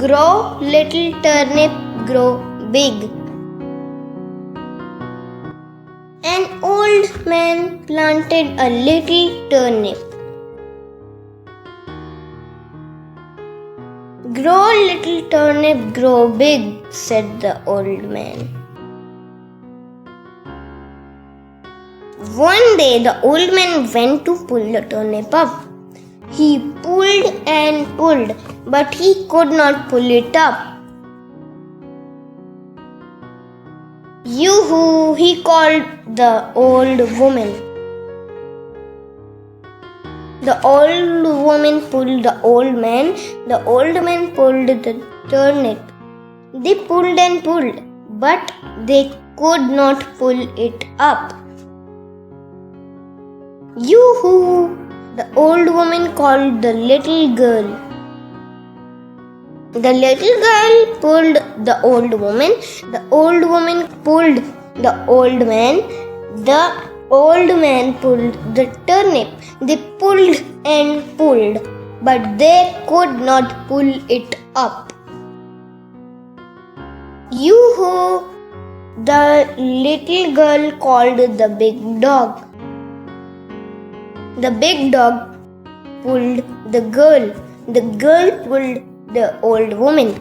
Grow, little turnip, grow big. An old man planted a little turnip. Grow, little turnip, grow big, said the old man. One day the old man went to pull the turnip up. He pulled and pulled, but he could not pull it up. Yoo-hoo, he called the old woman. The old woman pulled the old man. The old man pulled the turnip. They pulled and pulled, but they could not pull it up. Yoo-hoo! The old woman called the little girl. The little girl pulled the old woman. The old woman pulled the old man. The old man pulled the turnip. They pulled and pulled, but they could not pull it up. Yoo-hoo! The little girl called the big dog. The big dog pulled the girl. The girl pulled the old woman.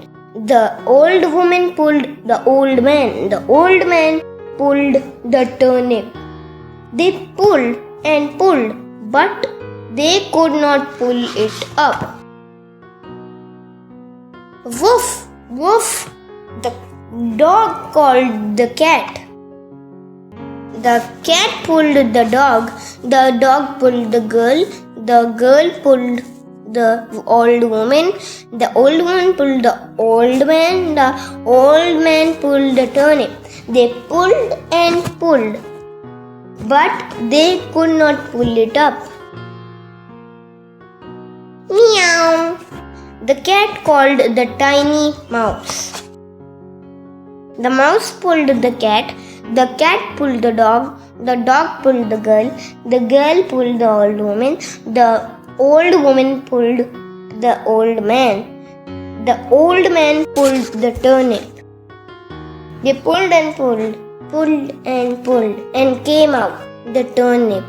The old woman pulled the old man. The old man pulled the turnip. They pulled and pulled, but they could not pull it up. Woof, woof! The dog called the cat. The cat pulled the dog pulled the girl pulled the old woman, the old woman pulled the old man pulled the turnip. They pulled and pulled, but they could not pull it up. Meow! The cat called the tiny mouse. The mouse pulled the cat pulled the dog pulled the girl pulled the old woman pulled the old man pulled the turnip. They pulled and pulled and came out the turnip.